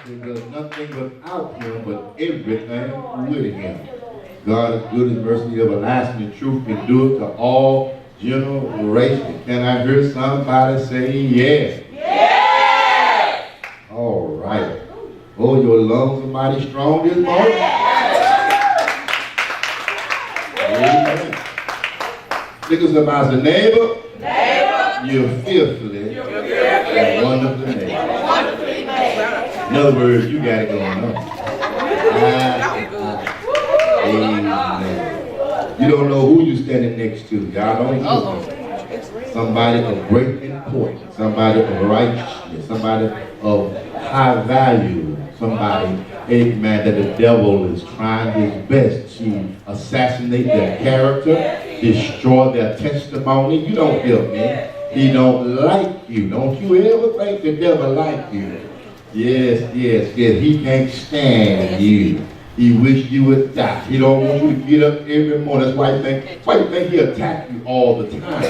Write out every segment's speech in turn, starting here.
It does nothing without him, but everything with him. God is good, his mercy, everlasting, and truth endure to all generations. Can I hear somebody say yes? Yes! All right. Oh, your lungs are mighty strong this morning. Amen. Look at somebody's neighbor. You're fearfully and wonderfully made. In other words, you got it going on. Amen. You don't know who you're standing next to. Y'all don't know. Somebody of great importance, somebody of righteousness, somebody of high value, somebody, amen, that the devil is trying his best to assassinate their character, destroy their testimony. You don't hear me. He don't like you. Don't you ever think the devil like you. Yes. He can't stand you. He wish you would die. He don't want you to get up every morning. That's why you think he attack you all the time.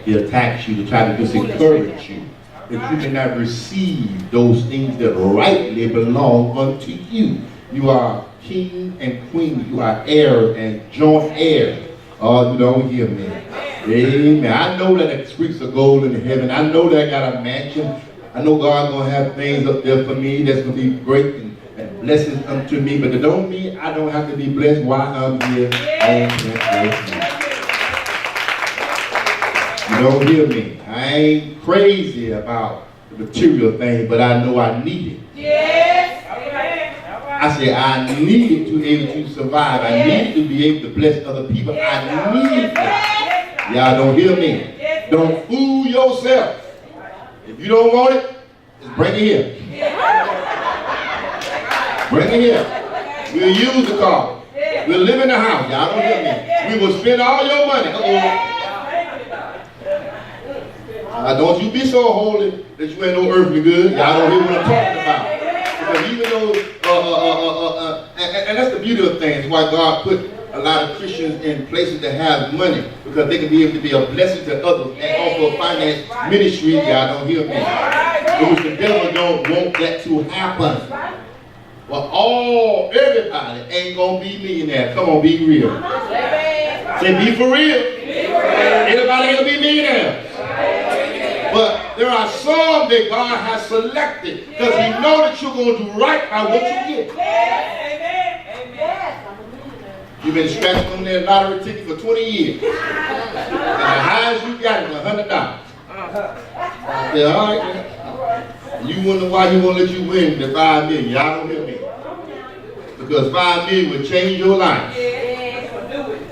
He attacks you to try to discourage you, that you cannot receive those things that rightly belong unto you. You are king and queen. You are heirs and joint heirs. Oh, you don't hear me. Amen. I know that the streets are gold in heaven. I know that I got a mansion. I know God's going to have things up there for me that's going to be great and blessings unto me. But it don't mean I don't have to be blessed while I'm here on this earth. You don't hear me. I ain't crazy about the material thing, but I know I need it. Yes. I said I need it to be able to survive. I need to be able to bless other people. I need it. Y'all don't hear me. Don't fool yourself. If you don't want it, just bring it here. Bring it here. We'll use the car. We'll live in the house. Y'all don't hear me. We will spend all your money. Don't you be so holy that you ain't no earthly good. Y'all don't hear what I'm talking about. Because even though, and that's the beauty of things, why God put a lot of Christians in places that have money, because they can be able to be a blessing to others and also finance ministry. Y'all don't hear me. Because the devil don't want that to happen. Well, everybody ain't gonna be millionaire. Come on, be real. Say, be for real. Everybody ain't gonna be millionaire. But there are some that God has selected because he knows that you're going to do right by what you get. You've been scratching on that lottery ticket for 20 years. And the highest you got is $100. Yeah, all right. You wonder why he won't let you win the $5 million. Y'all don't hear me. Because $5 million will change your life.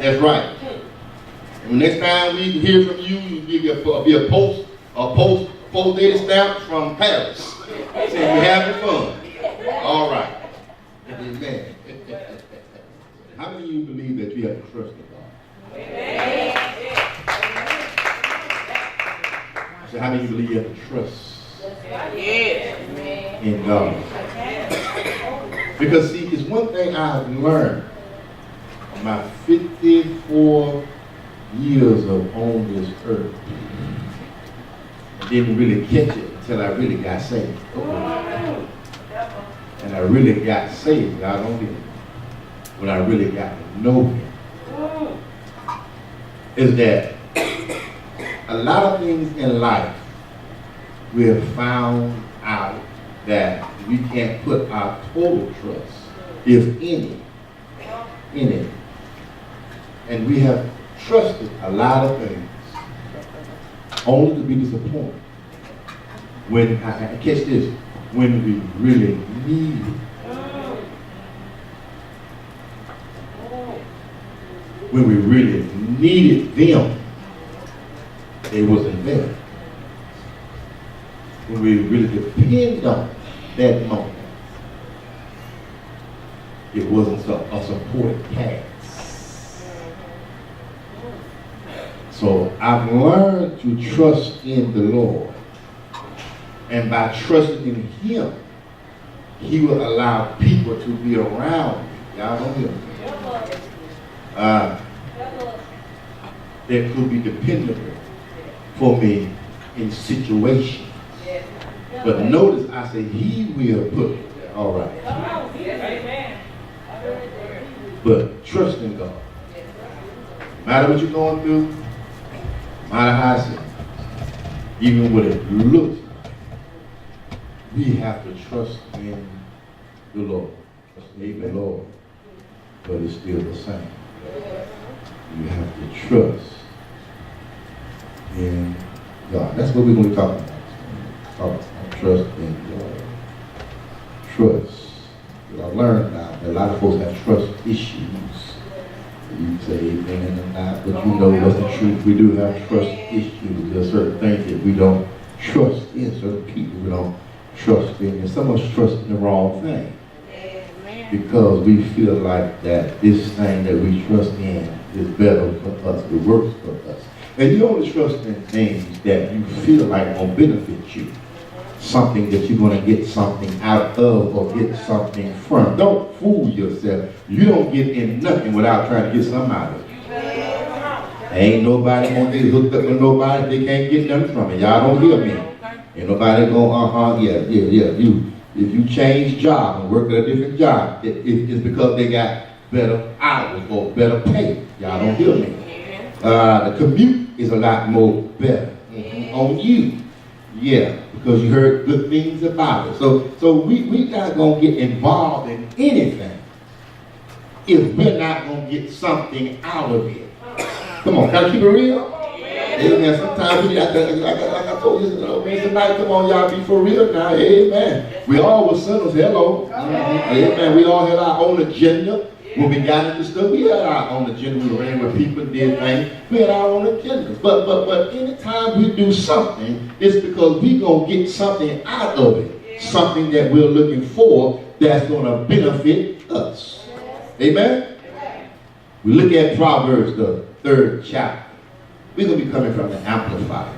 That's right. And next time we hear from you, you'll be a post-dated stamp from Paris. Saying we're having fun. All right. Amen. How many of you believe that you have to trust in God? Amen. So how many of you believe you have to trust in God? Because see, it's one thing I've learned in my 54 years of on this earth. I didn't really catch it until I really got saved. And I really got saved. God don't get it. When I really got to know him. Is that a lot of things in life we have found out that we can't put our total trust, if any, in it. And we have trusted a lot of things only to be disappointed when, catch this, when we really need it. When we really needed them, they wasn't there. When we really depended on that moment, it wasn't a supportive cast. So I've learned to trust in the Lord. And by trusting in him, he will allow people to be around me. Y'all don't hear me. That could be dependable for me in situations But notice I say he will put it there. All right. But trust in God. No matter what you're going through, no matter how it's even what it looks like, we have to trust in the Lord. Amen. Lord. But it's still the same. You have to trust in God. That's what we're going to be talking about. Talk about trust in God. Trust. I learned now that a lot of folks have trust issues. You say amen or not, but you know that's the truth. We do have trust issues. There are certain things that we don't trust in, certain people we don't trust in. And some of us trust in the wrong thing. Because we feel like that this thing that we trust in is better for us, it works for us. And you only trust in things that you feel like will benefit you. Something that you're going to get something out of or get something from. Don't fool yourself. You don't get in nothing without trying to get something out of it. Ain't nobody going to get hooked up with nobody if they can't get nothing from it. Y'all don't hear me. Ain't nobody going, yeah. If you change job and work at a different job, it's because they got better hours or better pay. Y'all don't hear me. The commute is a lot more better on you. Yeah, because you heard good things about it. So we not going to get involved in anything if we're not going to get something out of it. Come on, can I keep it real? Amen. Sometimes we, like I told you, tonight, come on, y'all, be for real now. Amen. We all were sinners. Hello. Amen. We all had our own agenda. When we got into stuff, we had our own agenda. We ran with people, did things. We had our own agendas. But anytime we do something, it's because we're going to get something out of it. Something that we're looking for that's going to benefit us. Amen? We look at Proverbs, the 3rd chapter. We're going to be coming from the Amplified.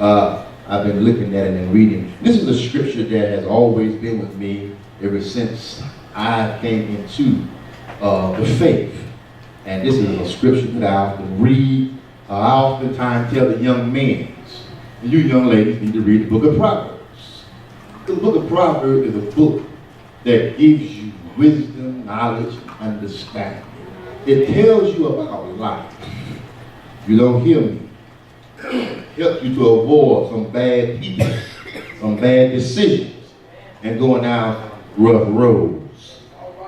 I've been looking at it and reading. This is a scripture that has always been with me ever since I came into the faith. And this is a scripture that I often read. I oftentimes tell the young men, and you young ladies need to read the book of Proverbs. The book of Proverbs is a book that gives you wisdom, knowledge, and understanding. It tells you about life. You don't hear me. Helps you to avoid some bad people, some bad decisions, and going down rough roads.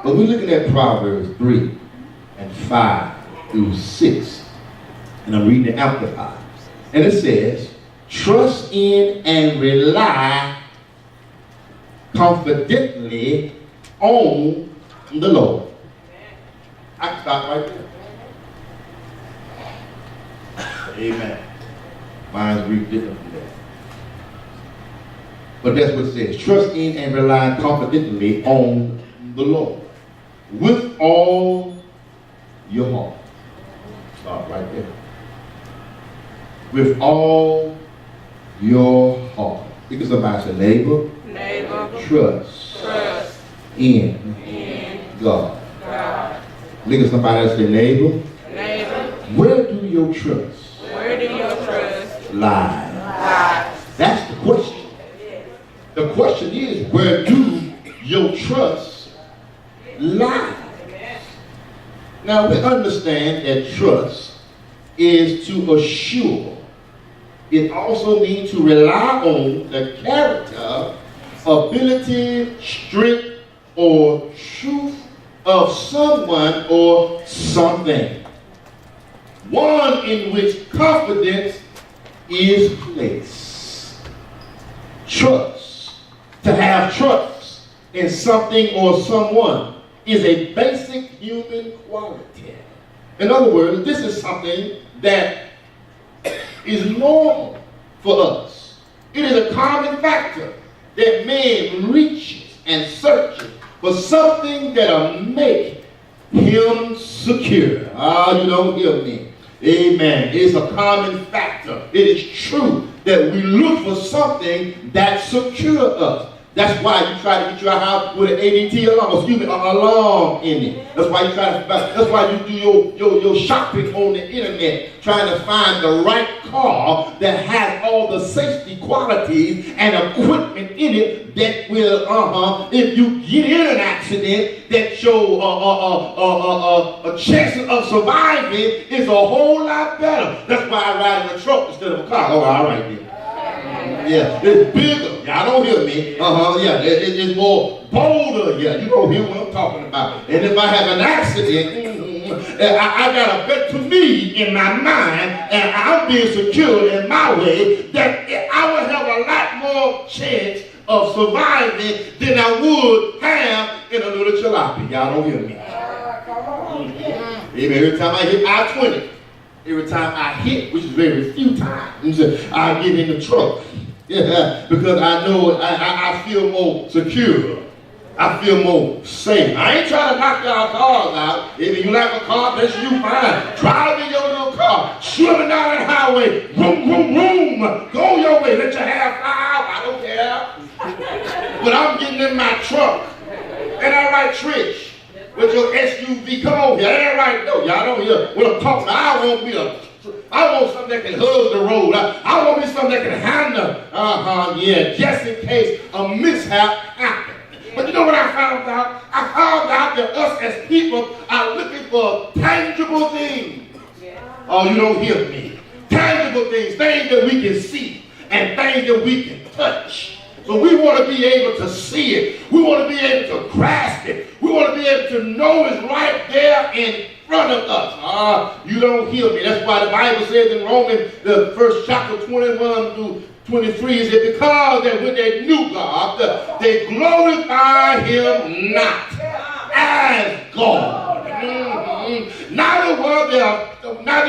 But we're looking at Proverbs 3 and 5 through 6. And I'm reading the Amplified. And it says, trust in and rely confidently on the Lord. I can stop right there. Amen. Mine's read different from that. But that's what it says. Trust in and rely confidently on the Lord with all your heart. Stop right there. With all your heart. Look at somebody say, neighbor, trust in God. Look at somebody else say, neighbor, where do your trust lie? That's the question. The question is, where do your trust lie? Now we understand that trust is to assure. It also means to rely on the character, ability, strength, or truth of someone or something. One in which confidence is placed. Trust. To have trust in something or someone is a basic human quality. In other words, this is something that is normal for us. It is a common factor that man reaches and searches for something that'll make him secure. You don't hear me. Amen. It's a common factor. It is true that we look for something that secures us. That's why you try to get your house with an ADT alarm, an alarm in it. That's why you try to. That's why you do your shopping on the internet, trying to find the right car that has all the safety qualities and equipment in it that will, if you get in an accident, that your chances of surviving is a whole lot better. That's why I ride in a truck instead of a car. Oh, all right then. Yeah, it's bigger. Y'all don't hear me. Yeah, it's more bolder. Yeah, you don't hear what I'm talking about. And if I have an accident, I got a better me in my mind, and I'm being secure in my way, that I would have a lot more chance of surviving than I would have in a little jalopy. Y'all don't hear me. Every time I hit I-20, every time I hit, which is very few times, I get in the truck. Yeah, because I know I feel more secure. I feel more safe. I ain't trying to knock y'all cars out. If you like a car, that's you fine. Drive in your little car, swimming down the highway, vroom, vroom, vroom. Go your way, let your hair fly out. I don't care. But I'm getting in my truck. And I write Trish with your SUV. Come on here. Ain't right? No, y'all don't hear what I'm talking about. I want something that can hug the road. I want me something that can handle. Yeah, just in case a mishap happens. But you know what I found out? I found out that us as people are looking for tangible things. Oh, you don't hear me. Tangible things, things that we can see and things that we can touch. So we want to be able to see it. We want to be able to grasp it. We want to be able to know it's right there in front of us. You don't hear me. That's why the Bible says in Romans, the first chapter 21 through 23, is that because that when they knew God, they glorified him not as God. Neither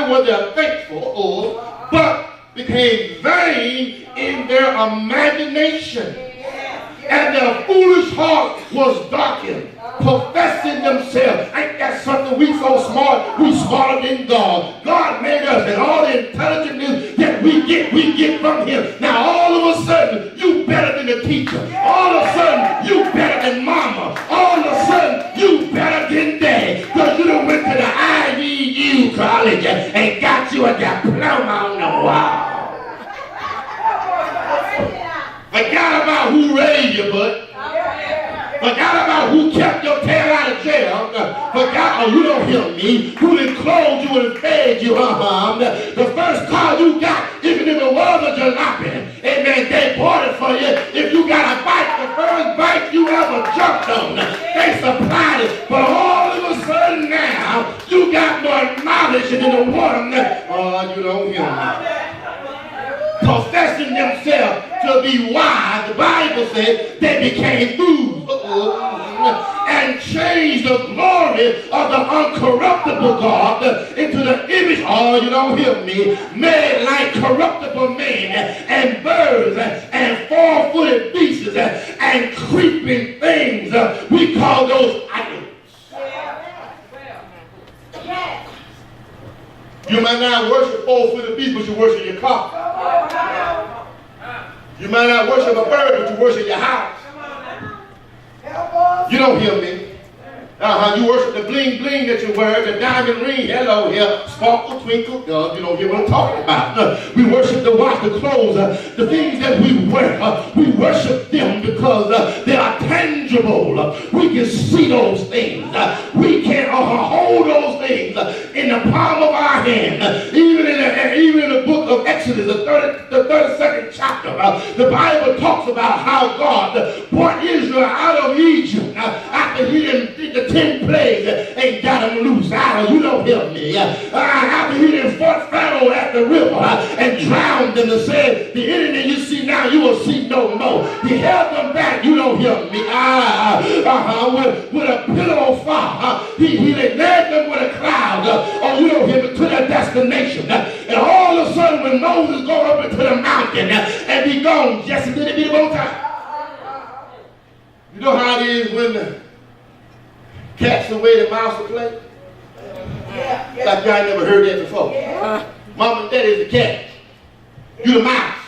were they thankful, but became vain in their imagination. And their foolish heart was darkened, professing themselves. Ain't that something? We so smart, we smarter than God. God made us, and all the intelligence that we get from him. Now all of a sudden, you better than the teacher. All of a sudden, you better than mama. All of a sudden, you better than dad. Because you done went to the IVU college and got you a diploma on the wall. Forgot about who raised you, but forgot about who kept your tail out of jail. Forgot, you don't hear me, who done clothed you and fed you. The first car you got, even if it was a jalopy, amen, they bought it for you. If you got a bike, the first bike you ever jumped on, they supplied it. But all of a sudden now, you got more knowledge than the one. You don't hear me. Professing themselves to be wise, the Bible says they became fools and changed the glory of the uncorruptible God into the image, you don't hear me, made like corruptible men and birds and four-footed beasts and creeping things. We call those idols. You might not worship four-footed beasts, but you worship your car. You might not worship a bird, but you worship your house. You don't hear me. You worship the bling bling that you wear, the diamond ring, hello here, sparkle, twinkle. You don't hear what I'm talking about. We worship the watch, the clothes, the things that we wear. We worship them because they are tangible. We can see those things. We can hold those things in the palm of our hand. Even in the book of Exodus, the 32nd chapter, the Bible talks about how God brought Israel out of Egypt after he didn't the 10 plagues and got him loose. You don't hear me. After he didn't fought Pharaoh at the river and drowned them and said, the enemy you see now, you will see no more. He held them back. You don't hear me. With a pillar of fire. He led them with a cloud. You don't hear me, to their destination. And all of a sudden when Moses go up into the mountain and be gone, Jesse did it be one time. You know how it is when the cats away the mouse will play? Like y'all never heard that before. Mom and daddy is the cat. You the mouse.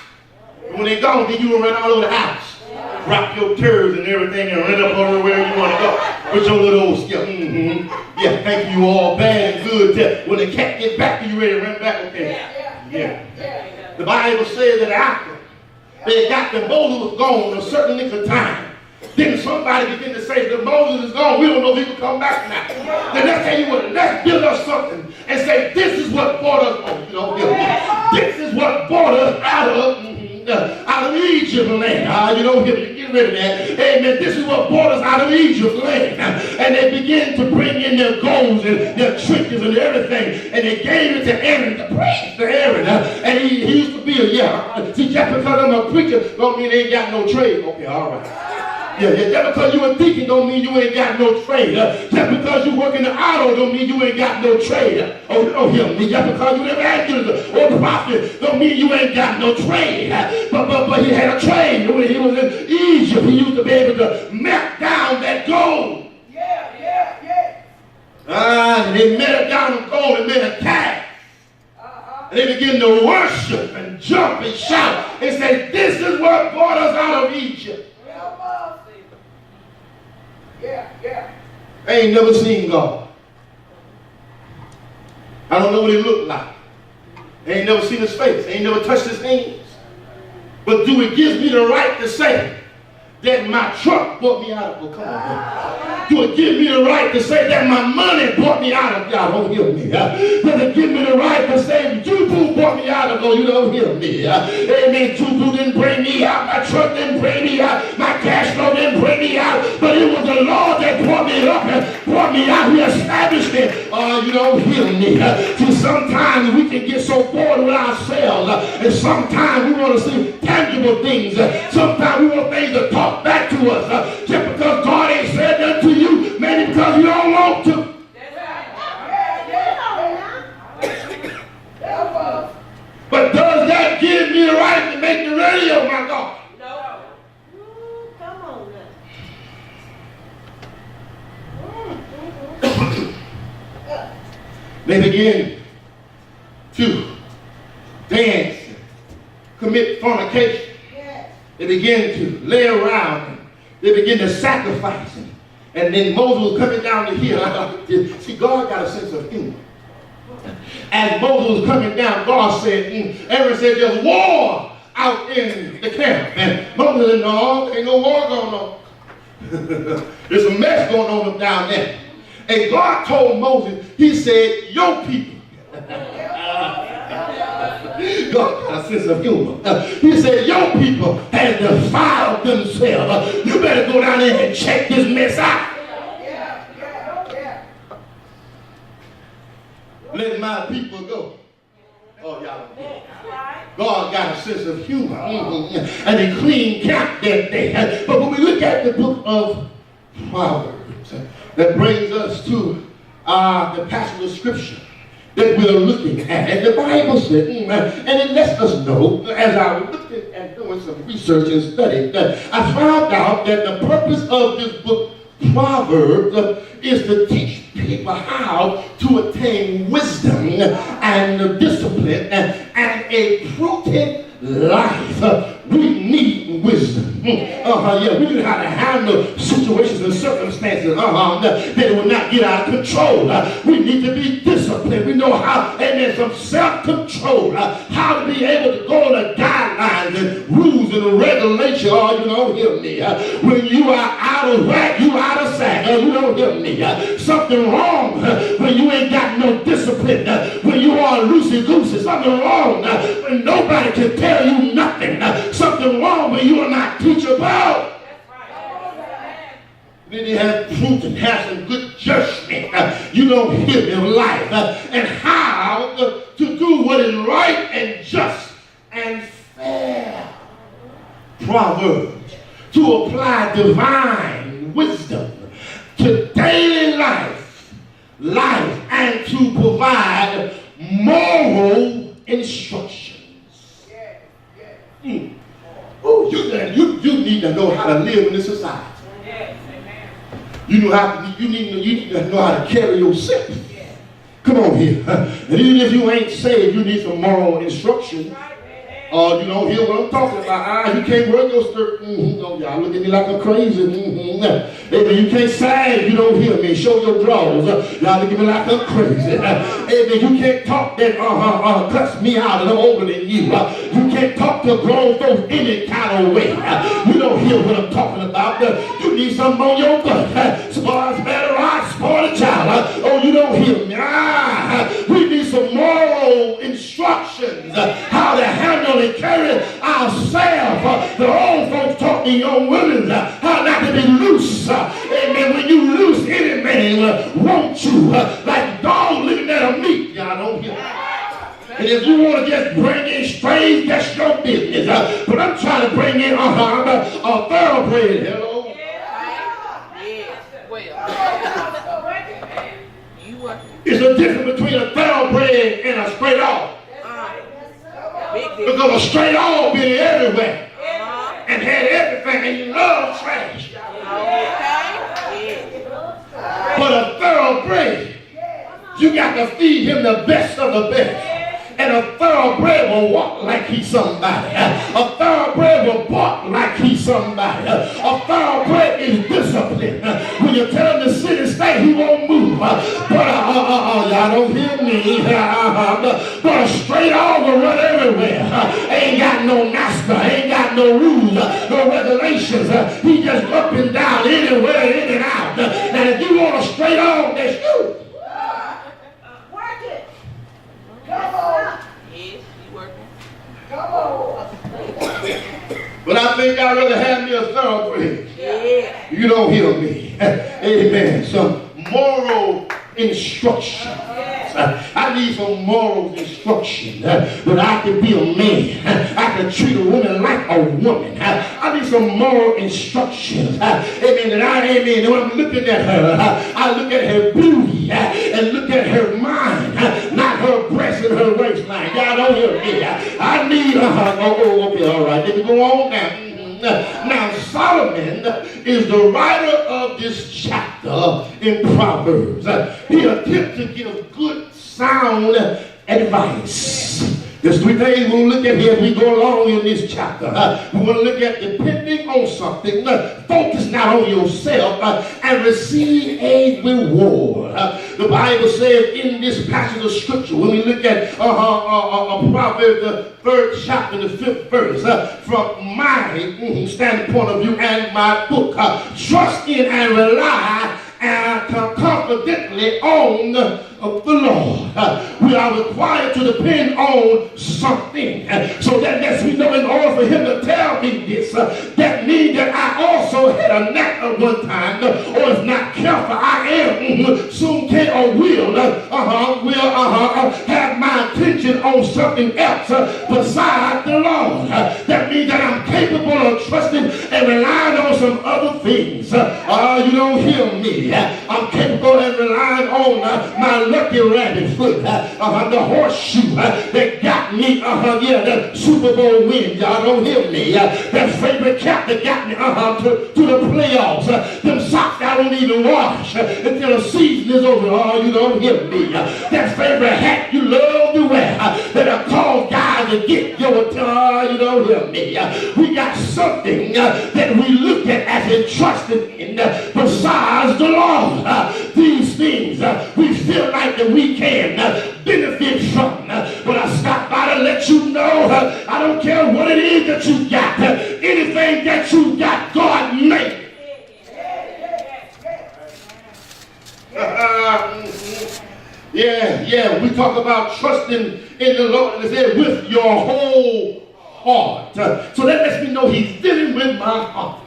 And when they're gone, then you will run all over the house. drop your turds and everything and run up on where you want to go with your little old skill. Yeah, thank you all bad and good. When the cat get back to you, ready to run back. Okay. Yeah. The Bible says that after they got the Moses was gone a certain length of time, then somebody began to say that Moses is gone. We don't know if he will come back now. Then let's tell you what, let's build us something and say this is what brought us this is what brought us out of Egypt land. You don't get rid of that. Amen. This is what brought us out of Egypt land. And they began to bring in their golds and their trinkets and everything. And they gave it to Aaron, the priest, to Aaron. And he used to be see, just because I'm a preacher don't mean they ain't got no trade. Okay, all right. Yeah, just because you a deacon don't mean you ain't got no trade. Just because you work in the auto don't mean you ain't got no trade. Oh, you don't hear me. Just because you never evangelist or prophet don't mean you ain't got no trade. But he had a trade. When he was in Egypt, he used to be able to melt down that gold. And they melted down the gold and made a calf. And they began to worship and jump and shout and say, this is what brought us out of Egypt. I ain't never seen God. I don't know what he looked like. I ain't never seen his face. I ain't never touched his hands. But do it gives me the right to say that my truck brought me out of come on. Do it give me the right to say that my money brought me out of y'all don't hear me. Does it give me the right to say Juju brought me out of you don't hear me. Amen. Juju didn't bring me out. My truck didn't bring me out. My cash flow didn't bring me out. But it was the Lord that brought me up and brought me out. He established it. You don't hear me. See, sometimes we can get so bored with ourselves. And sometimes we want to see tangible things. Sometimes we want things to talk back to us. Just because God ain't said that to you, maybe because you don't want to. But does that give me the right to make the radio, my God? No. Come on now. They begin to dance, commit fornication. They begin to lay around. They begin to sacrifice him. And then Moses was coming down the hill. See, God got a sense of humor. As Moses was coming down, God said, Aaron said, there's war out in the camp. And Moses said, no, there ain't no war going on. There's a mess going on down there. And God told Moses, he said, your people. God got a sense of humor. He said, your people have defiled themselves. You better go down there and check this mess out. Let my people go. Oh, y'all. God got a sense of humor. And he cleaned camp that day. But when we look at the book of Proverbs, that brings us to the passage of scripture that we're looking at. And the Bible said, and it lets us know, as I was looking and doing some research and study, that I found out that the purpose of this book, Proverbs, is to teach people how to attain wisdom and discipline and a prudent life. We need wisdom. Yeah, we know how to handle situations and circumstances that will not get out of control. We need to be disciplined. We know how, and there's some self-control, how to be able to go on the guidelines and rules and regulations. Oh, you don't hear me. When you are out of whack, you out of sack. You don't hear me. Something wrong when you ain't got no discipline. When you are loosey-goosey. Something wrong when nobody can tell you nothing. Something wrong when you are not teachable. Then you have truth and have some good judgment. You don't hear me of life and how to do what is right and just and fair. Proverbs, to apply divine wisdom to daily life and to provide moral instructions. Oh, you need to know how to live in this society. You need to know how to carry yourself. Come on here. And even if you ain't saved, you need some moral instruction. You don't hear what I'm talking about. You can't wear your skirt. Oh, y'all look at me like I'm crazy. Amen. You can't sag. You don't hear me. Show your drawers. Y'all look at me like I'm crazy. Amen. You can't talk that cuts me out and I'm older than you. You can't talk to grown folks any kind of way. You don't hear what I'm talking about. You need something on your butt. Spoiled better, I spoil a child. Oh, you don't hear me. We need some moral instructions how to handle and carry ourselves. The old folks taught the young women how not to be loose. Amen. When you loose, any man wants you like dog looking at a meat. Y'all don't hear me. And if you want to just bring in strays, that's your business. But I'm trying to bring in a thoroughbred. Hello. It's a difference between a thoroughbred and a straight dog. Because a straight dog been everywhere and had everything and you love trash. But a thoroughbred, you got to feed him the best of the best. And a thoroughbred will walk like he's somebody. A thoroughbred will bark like he's somebody. A thoroughbred is disciplined. When you tell him to sit and stay, he won't move. But y'all don't hear me. But a straight dog will run everywhere. Ain't got no master. Ain't got no rules, no regulations. He just up and down, anywhere, in and out. Now if you want a straight dog, that's you. But I think I'd rather have me a thoroughbred. Yeah. You don't hear me. Amen. Some moral instruction. I need some moral instruction. But I can be a man. I can treat a woman like a woman. I need some moral instructions. Amen. And amen. When I'm looking at her, I look at her beauty and look at her mind, not her breast and her waistline. Y'all don't hear me. I need okay, all right. Let me go on now. Now, Solomon is the writer of this chapter in Proverbs. He attempts to give good, sound advice. There's three things we'll look at here as we go along in this chapter. We want to look at depending on something, focus not on yourself, and receive a reward. The Bible says in this passage of scripture, when we look at Proverbs, the 3rd chapter, the 5th verse, from my standpoint of view and my book, trust in and rely confidently on the Lord. We are required to depend on something. So that lets me know in order for him to tell me this, that means that I also had a knack at one time, or if not careful, I am, soon can or will have my attention on something else besides the Lord. That means that I'm capable of trusting and relying on some other things. You don't hear me. I'm capable of relying on my lucky rabbit foot, the horseshoe that got me, the Super Bowl win. Y'all don't hear me. That favorite cap that got me to the playoffs. Them socks I don't even wash until the season is over. Oh, you don't hear me. That favorite hat you love to wear that'll cause guys to get your you don't hear me. We got something that we look at as entrusted in besides the Lord. These things we feel like that we can benefit from. But I stop by to let you know, I don't care what it is that you got. Anything that you got, God made. Yeah, we talk about trusting in the Lord, and it said with your whole heart. So that lets me know he's dealing with my heart.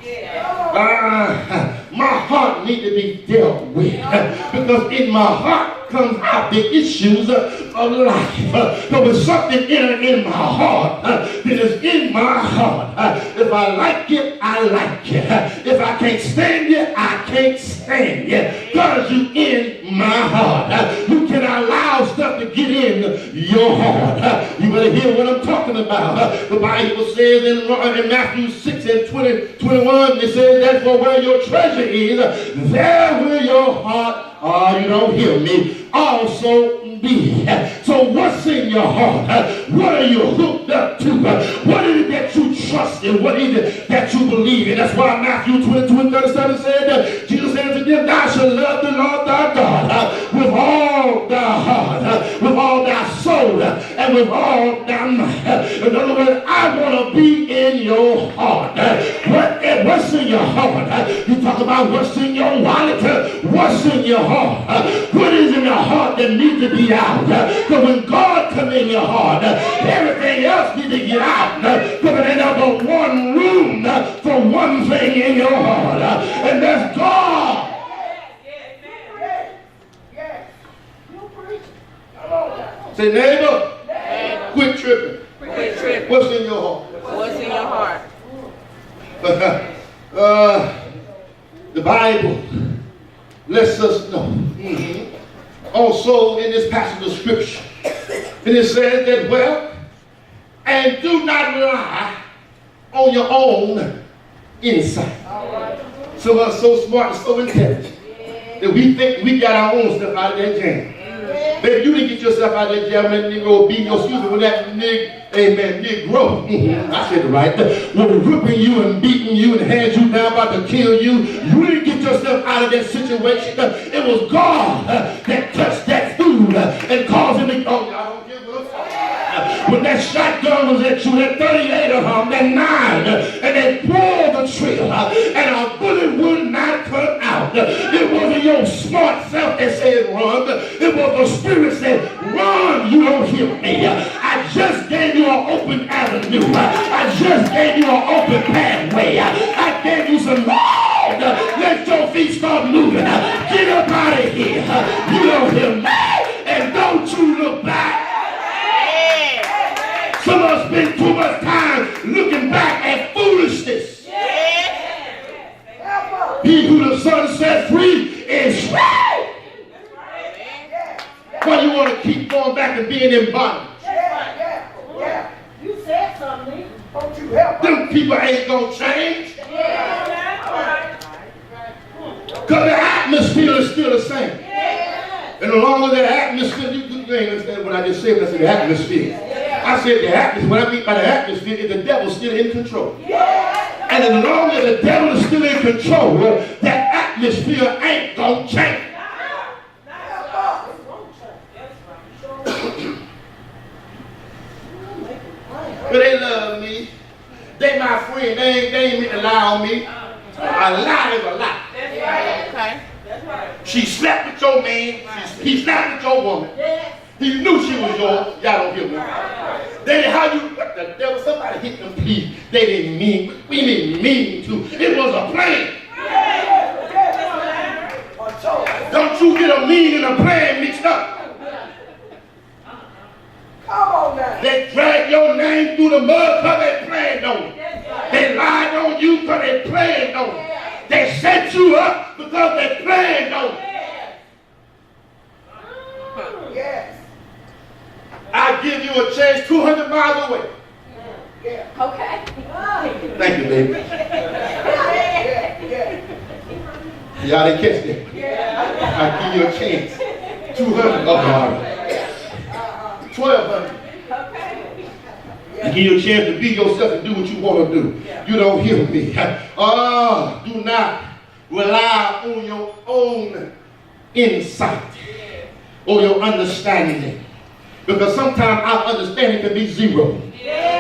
My heart needs to be dealt with, because in my heart comes out the issues of life. But with something in my heart, then it's in my heart. If I like it, I like it. If I can't stand it, I can't stand it. Because you in my heart. You cannot allow stuff to get in your heart. You better hear what I'm talking about. The Bible says in Matthew 6 and 21, it says, therefore where your treasure is, there will your heart, you don't hear me, also be. So what's in your heart? What are you hooked up to? do? What is it that you trust in? What is it that you believe in? That's why Matthew 22:37 said, Jesus said to them, thou shalt love the Lord thy God with all thy heart, with all thy soul, and with all thy might. In other words, I want to be in your heart. What's in your heart? You talk about what's in your wallet. What's in your heart? What is in your heart that needs to be out? Because when God comes in your heart, everything else needs to get out. Because there's but one room for one thing in your heart, and that's God. Say, neighbor, quit tripping. Quit tripping. What's in your heart? What's in your heart? The Bible lets us know. Also in this passage of scripture, and it says that, well, and do not rely on your own insight. Some of us so smart and so intelligent that we think we got our own stuff out of that jam. Baby, you didn't get yourself out of that jam, and Negro beating your excuse me with that Negro. I said it right. When ripping you and beating you and hands you down, about to kill you, you didn't get yourself out of that situation. It was God that touched that food and caused him to, oh, y'all don't give up. When that shotgun was at you, that 38 of them, that 9, and they pulled the trigger, and a bullet would not come out. It wasn't your smart self that said run. It was the Spirit that said, run, you don't hear me. I just gave you an open avenue. I just gave you an open pathway. I gave you some road. Let your feet start moving. Get up out of here. You don't hear me. And don't you look back. Some of us spend too much time looking back at foolishness. He who the Son set free is free. Why you want to keep going back and being in bondage? You said something. Don't you help Them people ain't going to change. Because the atmosphere is still the same. And the longer the atmosphere, you ain't understand what I just said when I said the atmosphere. I said the atmosphere, what I mean by the atmosphere is the devil's still in control. And as long as the devil is still in control, that atmosphere ain't going to change. But they love me. They my friend. They ain't meant to lie on me. A lie is a lie. That's right. Okay. That's right. She slept with your man. He slept with your woman. He knew she was yours. Y'all don't hear me. Then how you, what the devil, somebody hit them teeth. They didn't mean, we didn't mean to. It was a plan. Don't you get a mean and a plan mixed up. Come on now. They dragged your name through the mud because they planned on it. They lied on you because they planned on it. They set you up because they planned on it. Yes. I give you a chance 200 miles away. Okay. Thank you, baby. Y'all didn't catch that. I give you a chance. 200. Oh, 1,200. I give you a chance to be yourself and do what you want to do. You don't hear me. Do not rely on your own insight or your understanding. Because sometimes our understanding can be zero.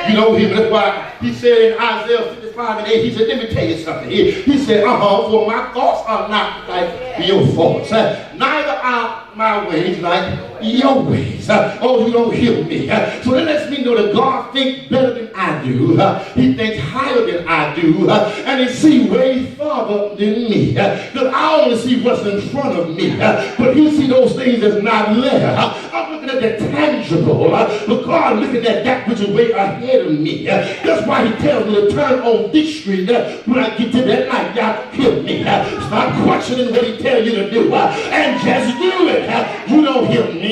You don't hear me. That's why he said in Isaiah 55 and 8, he said, let me tell you something. He said, for my thoughts are not like your thoughts. Neither are my ways like your ways. Oh, you don't hear me. So that lets me know that God thinks better than I do. He thinks higher than I do. And he sees way farther than me. Because I only see what's in front of me. But he sees those things that's not there. I'm looking at the tangible. But God looking at that which is way ahead of me. That's why he tells me to turn on this street when I get to that light. Y'all hear me. Start questioning what he tells you to do. And just do it. You don't hear me.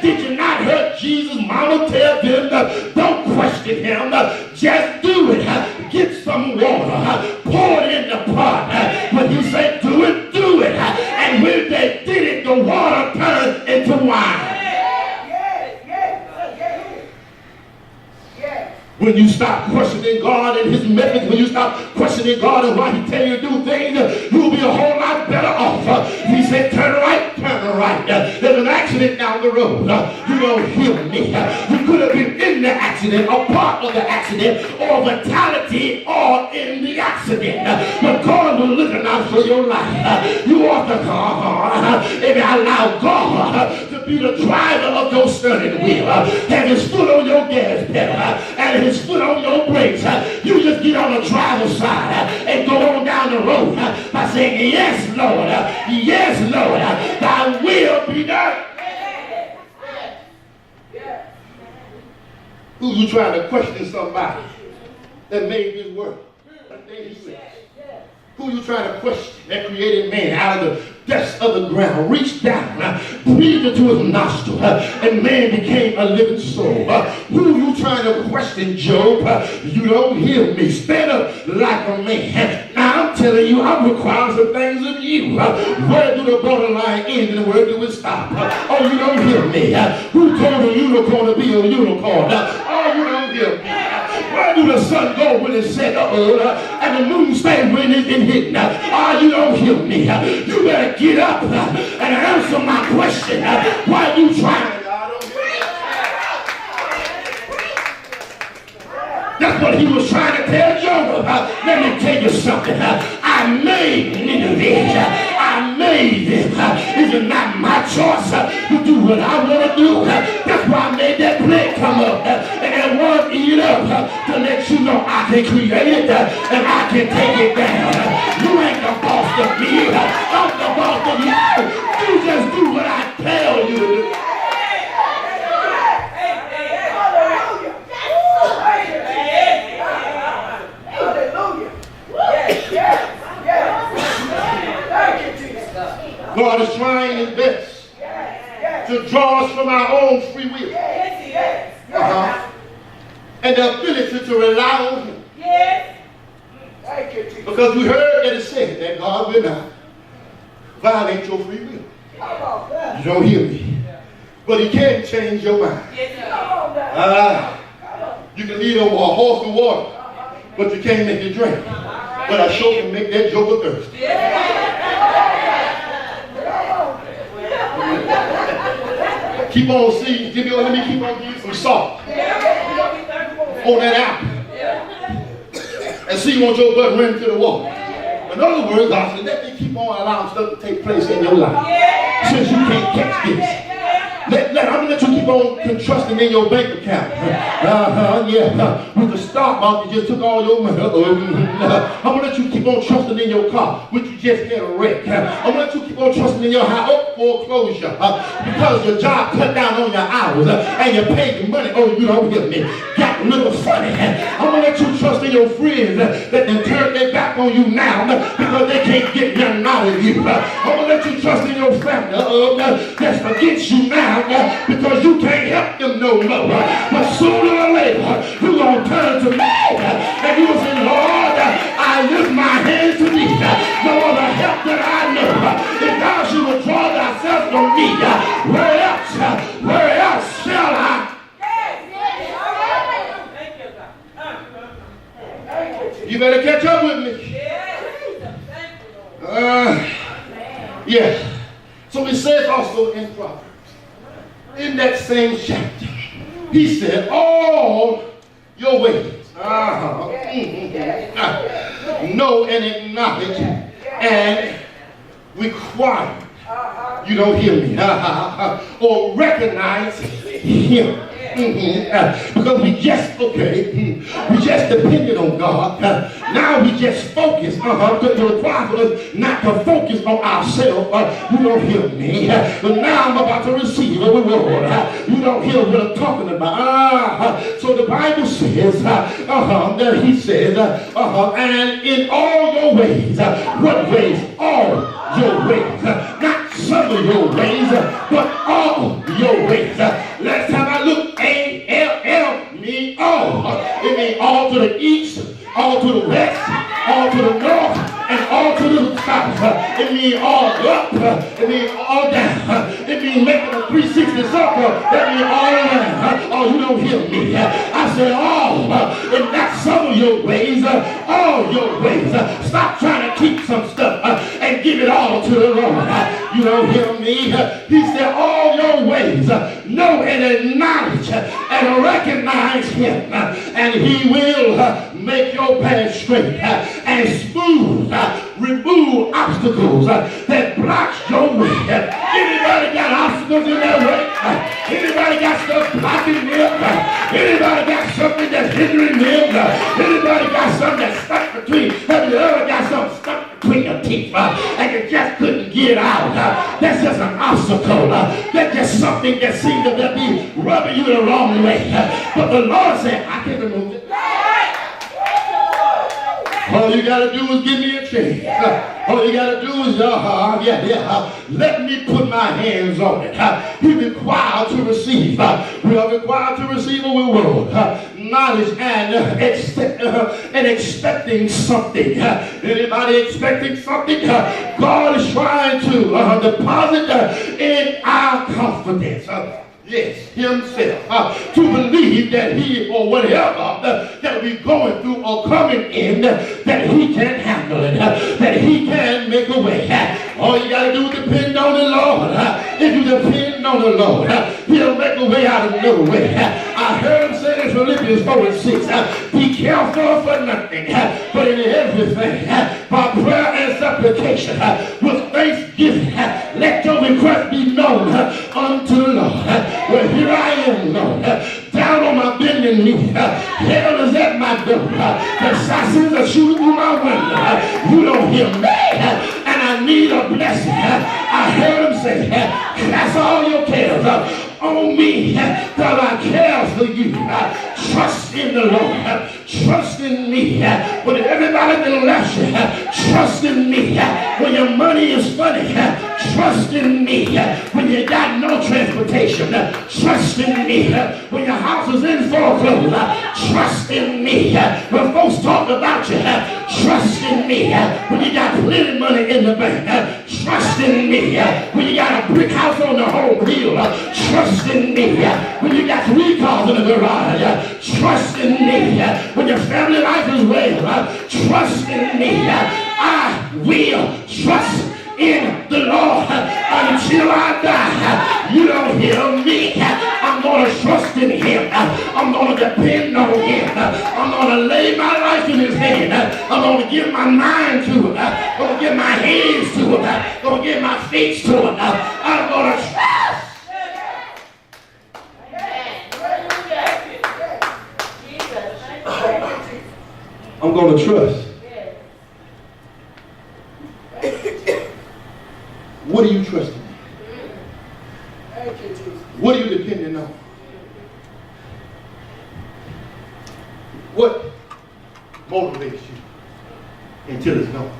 Did you not hear Jesus' mama tell them, don't question him. Just do it. Get some water. Pour it in the pot. When he said do it, do it. And when they did it, the water turned into wine. When you stop questioning God and his methods, when you stop questioning God and why he tell you to do things, you'll be a whole lot better off. He said, turn right, turn right. There's an accident down the road. You don't hear me. You could have been in the accident, or part of the accident, or fatality, or in the accident. But God was looking out for your life. You ought to maybe allow God to be the driver of your steering wheel. Have his foot on your gas pedal and his foot on your brakes. You just get on the driver's side and go on down the road by saying, yes, Lord, thy will be done. Who you trying to question somebody that made this world? Who you trying to question that created man out of the depths of the ground, reached down, breathed into his nostril, and man became a living soul? Who you trying to question, Job? You don't hear me. Stand up like a man. Now I'm telling you, I'm requiring some things of you. Where do the borderline end and where do it stop? Oh, you don't hear me. Who told a unicorn to be a unicorn? Oh, you don't hear me. Where do the sun go when it's set and the moon stay when it's been hidden? Oh, you don't hear me. You better get up and answer my question. Why are you trying? That's what he was trying to tell Job. Let me tell you something. I made this. I made this. It is not my choice to do what I want to do. That's why I made that plague come up and that one eat up to let you know I can create it and I can take it down. You ain't the boss of me. I'm the boss of you. You just do what I tell you to do. God is trying his best to draw us from our own free will. And the ability to rely on him. Because we heard that it said that God will not violate your free will. You don't hear me. But he can change your mind. You can lead a horse to water, but you can't make it drink. But I sure can make that joker thirsty. Keep on seeing. Let me keep on giving you some salt on that apple. And see you want your butt run to the wall. In other words, God said, let me keep on allowing stuff to take place in your life. Since you can't catch this. I'm going to let you keep on trusting in your bank account. With the stock market, you just took all your money. I'm going to let you keep on trusting in your car, which you just had a wreck. I'm going to let you keep on trusting in your house foreclosure because your job cut down on your hours and you paid the money. Oh, you don't hear me. Got a little funny. I'm going to let you trust in your friends that they turn their back on you now because they can't get nothing out of you. I'm going to let you trust in your family that's against you now because you can't help them no more. But sooner or later, you're going to turn to me and you will say, Lord, I lift my hands to thee. No other help that I know. If thou should withdraw thyself from me, where else shall I? You better catch up with me. Yeah. So it says also in Proverbs, in that same chapter, he said, all your ways, know and acknowledge and require. You don't hear me. Or recognize him. Because we just depended on God. Now we just focus. To require for us not to focus on ourselves. You don't hear me. But now I'm about to receive a reward. You don't hear what I'm talking about. So the Bible says, that he says, and in all your ways. What ways? All your ways. Not some of your ways, but all your ways. Last time I looked, A-L-L means all. It means all to the east, all to the west, all to the north, and all to the south. It means all up. It means all down. It means making a 360 circle. That means all around. Oh, you don't hear me. I said all. all your ways. Stop trying to keep some stuff and give it all to the Lord. You don't hear me? He said, all your ways, know and acknowledge and recognize him, and he will make your path straight and smooth, remove obstacles that blocks your way. Anybody got obstacles in their way? Anybody got stuff blocking them? Anybody got something that's hindering them? Anybody got something that's stuck between? Have you ever got something stuck between your teeth and you just couldn't get it out? That's just an obstacle. That's just something that seems to be rubbing you the wrong way. But the Lord said, I can remove it. All you got to do is give me a chance. All you got to do is, let me put my hands on it. He required to receive. We are required to receive a reward, knowledge, and expecting something. Anybody expecting something? God is trying to deposit in our confidence. Yes, himself, to believe that he or whatever that we're going through or coming in, that he can handle it, that he can make a way. All you got to do is depend on the Lord. If you depend on the Lord, he'll make a way out of no way. I heard him say in Philippians 4 and 6, be careful for nothing, but in everything, by prayer and supplication, with thanksgiving, let your request be known unto the Lord. Well, here I am, Lord, down on my bending knee. Hell is at my door. The assassins are shooting through my window. You don't hear me, and I need a blessing. I heard him say, cast all your cares on me, because I care for you. Trust in the Lord. Trust in me. When everybody been left you, trust in me. When your money is funny, trust in me. When you got no transportation, trust in me. When your house is in foreclosure, trust in me. When folks talk about you, trust in me. When you got plenty of money in the bank, trust in me. When you got a brick house on the home hill, trust in me. When you got 3 cars in the garage, trust in me. When your family life is well, trust in me. I will trust in the Lord until I die. You don't hear me. I'm going to trust in him. I'm going to depend on him. I'm going to lay my life in his hand. I'm going to give my mind to him. I'm going to give my hands to him. I'm going to give my feet to him. I'm going to trust. I'm going to trust. What are you trusting in? Thank you, Jesus. What are you depending on? What motivates you until it's gone?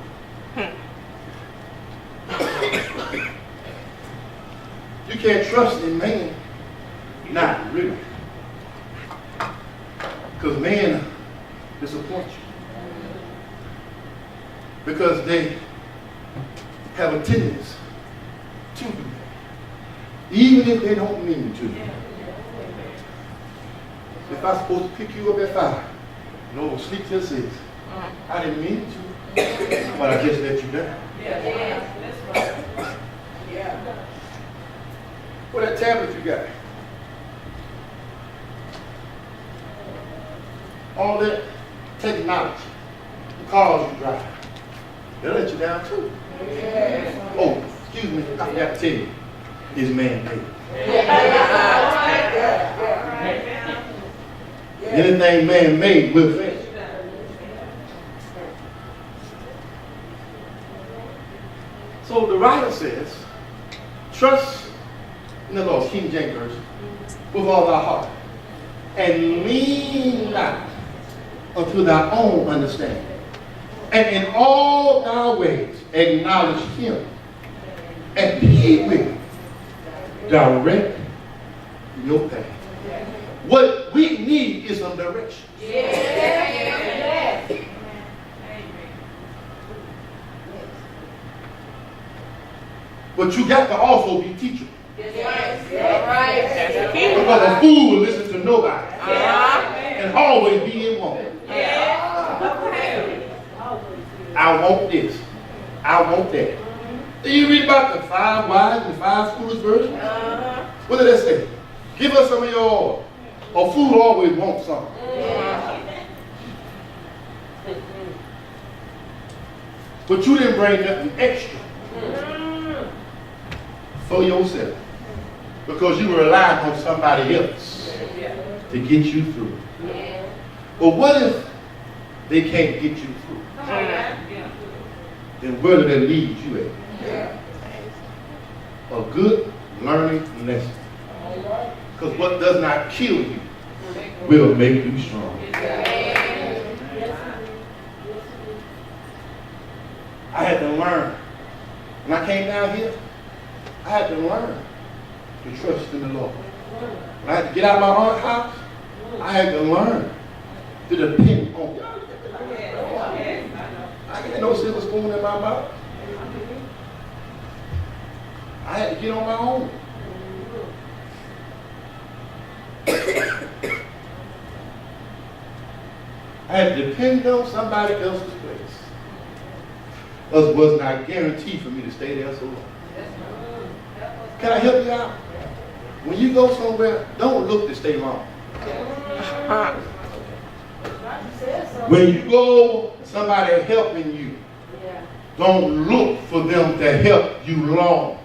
You can't trust in man. Not really. Because man disappoints you. Because they have a tendency to do that, even if they don't mean to. If I'm supposed to pick you up at 5, no, sleep till 6. I didn't mean to, but I just let you down. What that tablet you got? All that technology, the cars you drive, they'll let you down too. Oh, excuse me, I forgot to tell you, it's man-made. Anything man-made will fail. So the writer says, trust in the Lord, King James Version, with all thy heart, and lean not unto thy own understanding. And in all thy ways acknowledge him, and he will direct your path. What we need is some direction. But you got to also be teachable. That's the key. Because a fool will listen to nobody and always be in one. I want this. I want that. Then you read about the 5 wise and the 5 foolish virgins. What did that say? Give us some of your oil. A fool always wants something. But you didn't bring nothing extra for yourself. Because you were relying on somebody else to get you through. But what if they can't get you through? Then where do they lead you at? A good learning lesson. Because what does not kill you will make you strong. I had to learn. When I came down here, I had to learn to trust in the Lord. When I had to get out of my own house, I had to learn to depend on God. I had no silver spoon in my mouth. I had to get on my own. I had to depend on somebody else's place. It was not guaranteed for me to stay there so long. Can I help you out? When you go somewhere, don't look to stay long. When you go, somebody helping you, don't look for them to help you long.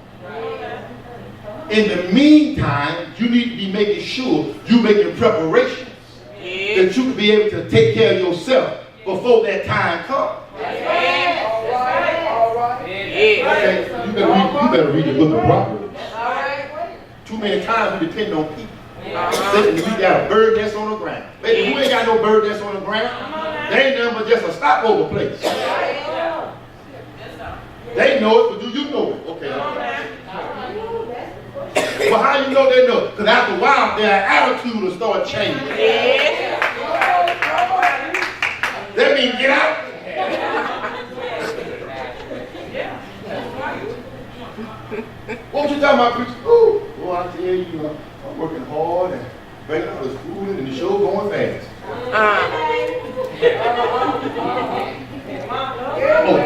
In the meantime, you need to be making sure you're making preparations that you can be able to take care of yourself before that time comes. Okay, you better read the book of Proverbs. Too many times we depend on people. Listen, we got a bird that's on the ground. Baby, who ain't got no bird that's on the ground? They ain't nothing but just a stopover place. They know it, but do you know it? Okay. Well, how you know they know? Because after a while, their attitude will start changing. That means get out. What you talking about, preacher? Oh, I tell you, I'm working hard and bringing all this food and the show going fast. Oh,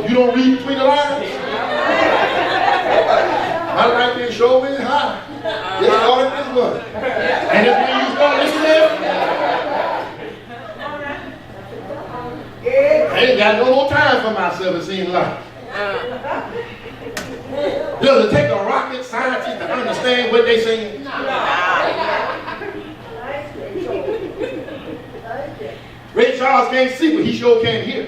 you don't read between the lines? My life been show been high. It started this month. And if when you start listening, I ain't got no more time for myself, it seems like. Does it take a rocket scientist to understand what they're saying? Ray Charles can't see, but he sure can hear.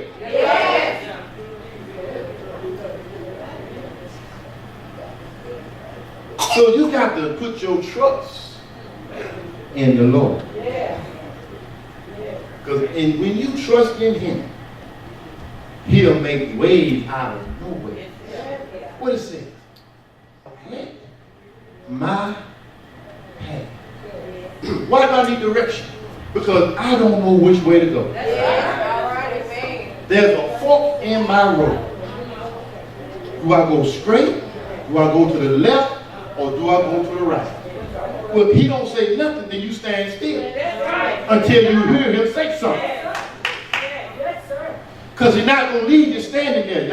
So you got to put your trust in the Lord. Because when you trust in Him, He'll make ways out of no way. What it says? Let my path. Why do I need direction? Because I don't know which way to go. There's a fork in my road. Do I go straight? Do I go to the left? Or do I go to the right? Well, if He don't say nothing, then you stand still until you hear Him say something. Because He's not going to leave you standing there.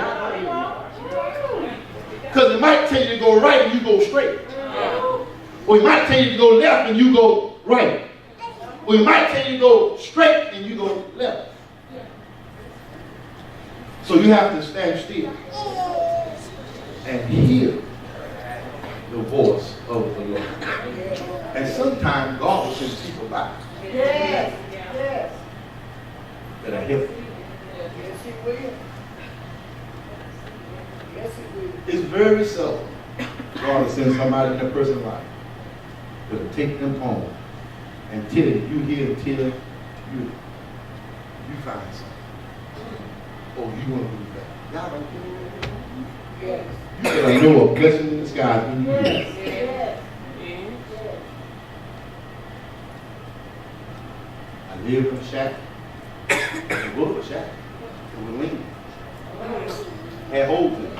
Because He might tell you to go right and you go straight. Or He might tell you to go left and you go right. Or He might tell you to go straight and you go left. So you have to stand still and hear the voice of the Lord. And sometimes God will send people by that are helpful. It's very seldom God will send somebody in a person's life that will take them home until you hear until you find something. Oh, you want to do that? Y'all don't do that. You better know a blessing in the sky when you do that. I lived in a shack. I was a shack. It was lean. Had holes in it.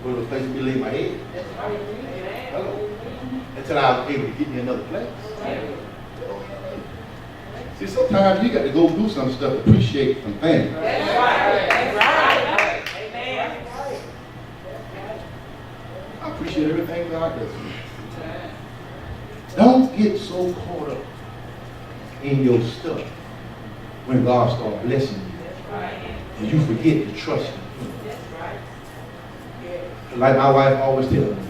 But it was a place to lay my head. Hello. Until I was able to get me another place. See, sometimes you got to go do some stuff to appreciate some things. That's right. appreciate everything God does for you. Don't get so caught up in your stuff when God starts blessing you. And you forget to trust Him. Like my wife always tells me,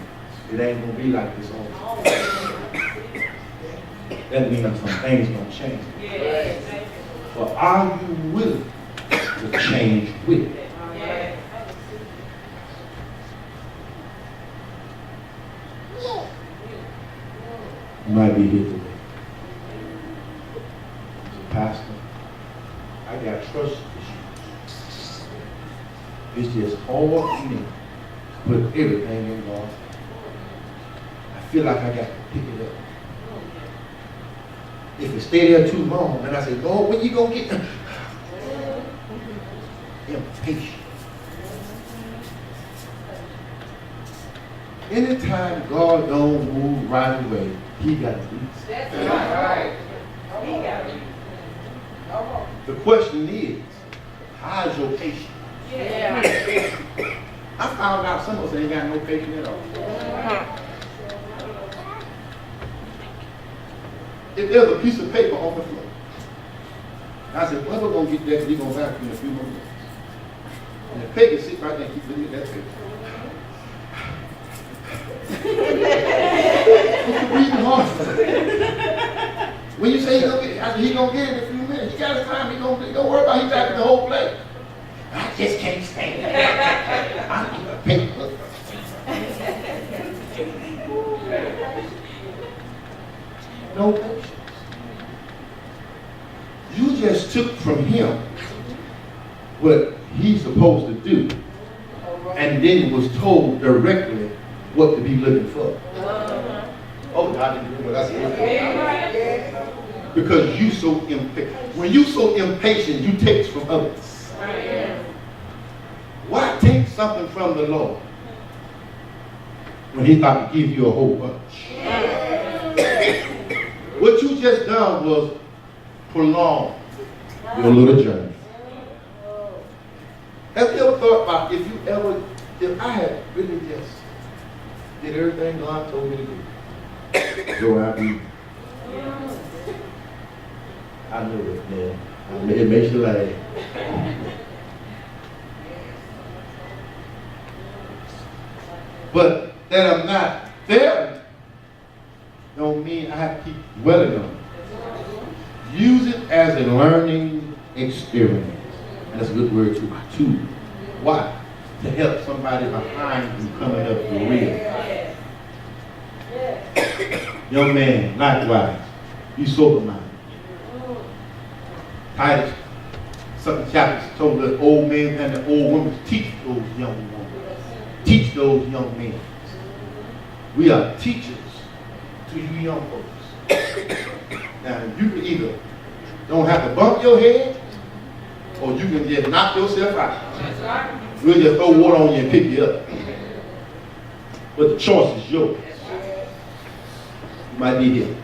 it ain't going to be like this all the time. That means some things going to change. But are you willing to change with it? You might be here today. As a pastor, I got trust issues. It's just hard for me to put everything in God's hands. I feel like I got to pick it up. If it stay there too long, then I say, Lord, when you gonna get impatient? Anytime God don't move right away, He got to do it. The question is, how's your patience? I found out some of us ain't got no patience at all. If there's a piece of paper on the floor, I said, well, we're going to get that, we're going to back in a few more minutes. And the paper sit right there and keep looking at that paper. What's the reason hard for? When you say he's going to get it, I said, he's going to get it in a few minutes. You got his time, he's going to don't worry about he's typing the whole play. I just can't stand it. I need a paper. No patience. You just took from him what he's supposed to do, and then was told directly what to be looking for. Oh, God didn't do what I said. Because you so impatient. When you so impatient, you take from others. Why take something from the Lord when He's about to give you a whole bunch? What you just done was prolong your little journey. Have you ever thought about if I had really just did everything God told me to do, so I'd be, I know it, man. It makes you laugh. But that I'm not failing don't mean I have to keep dwelling on it. Use it as a learning experience. And that's a good word too. Why? To help somebody behind you coming up the real. Young man, likewise, be sober-minded. Titus, some chapters told the old men and the old women to teach those young women. Teach those young men. We are teachers to you young folks. Now, you can either don't have to bump your head, or you can just knock yourself out. We'll just throw water on you and pick you up. But the choice is yours. You might be here. You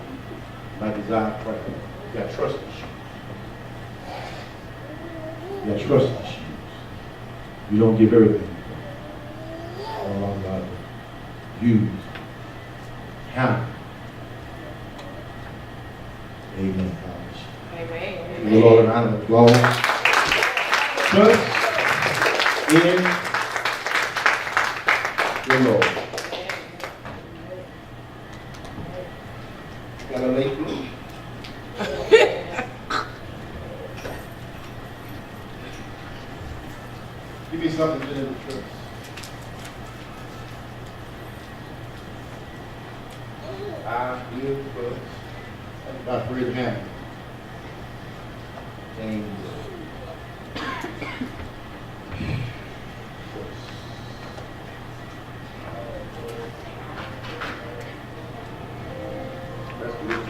might desire prayer. You got trust issues. You got trust issues. You don't give everything. Oh, God. Use. Count. Amen. Amen. The Lord and honor of God. Trust in the Lord. Got a late blue. Give me something to live trust. I will trust. That's about Fred Hammond. James. That's good.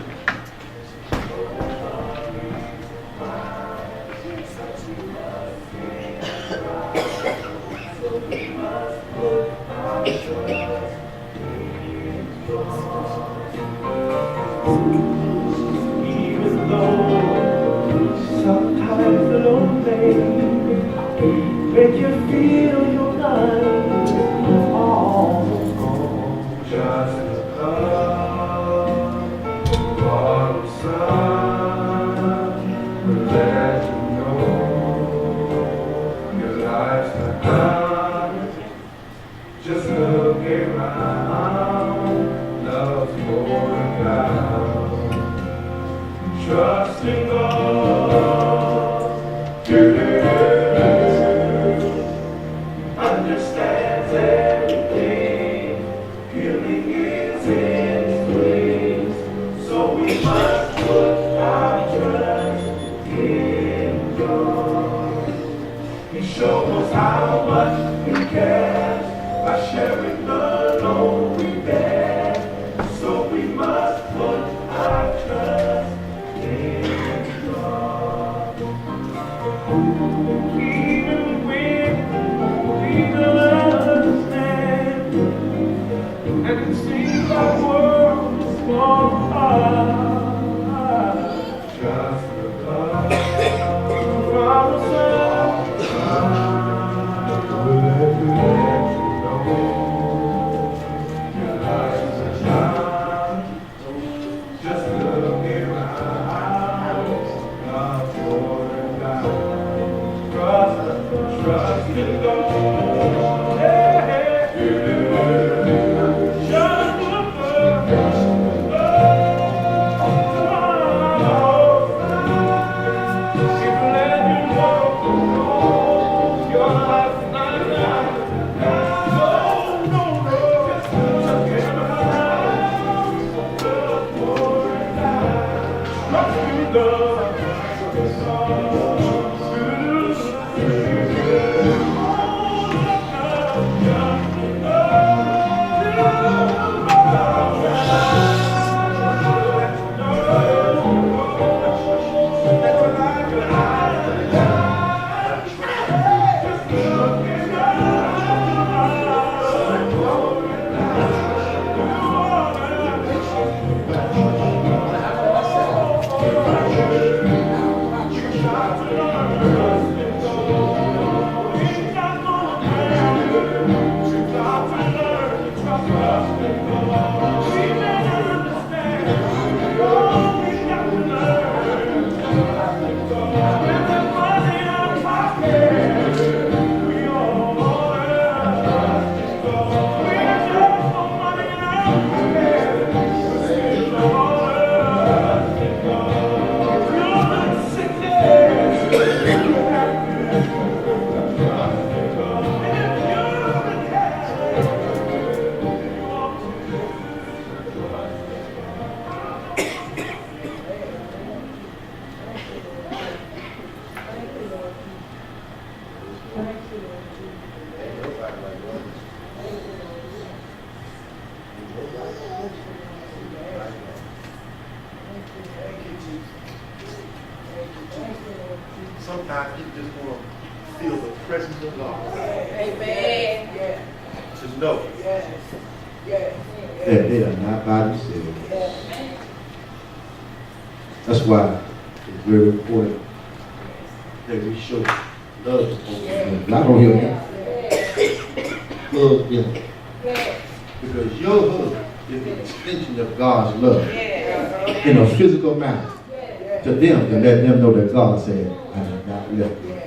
Even though sometimes the lonely make you feel your life almost gone. show us how much we care by sharing the load we bear. So we must put our trust in God. Even when we don't understand, and it seems our world is falling apart. Trust the God who promises will let you know your life is a child. Just look around, God's pouring down. Trust in God. Yeah, yeah. Just look around. Sometimes you just want to feel the presence of God. Amen. To know That they are not by themselves. That's why it's very important that we show love to folks. Y'all don't hear me. Love them. Because your hug is an extension of God's love in a physical manner to them, to let them know that God said, I have not left you.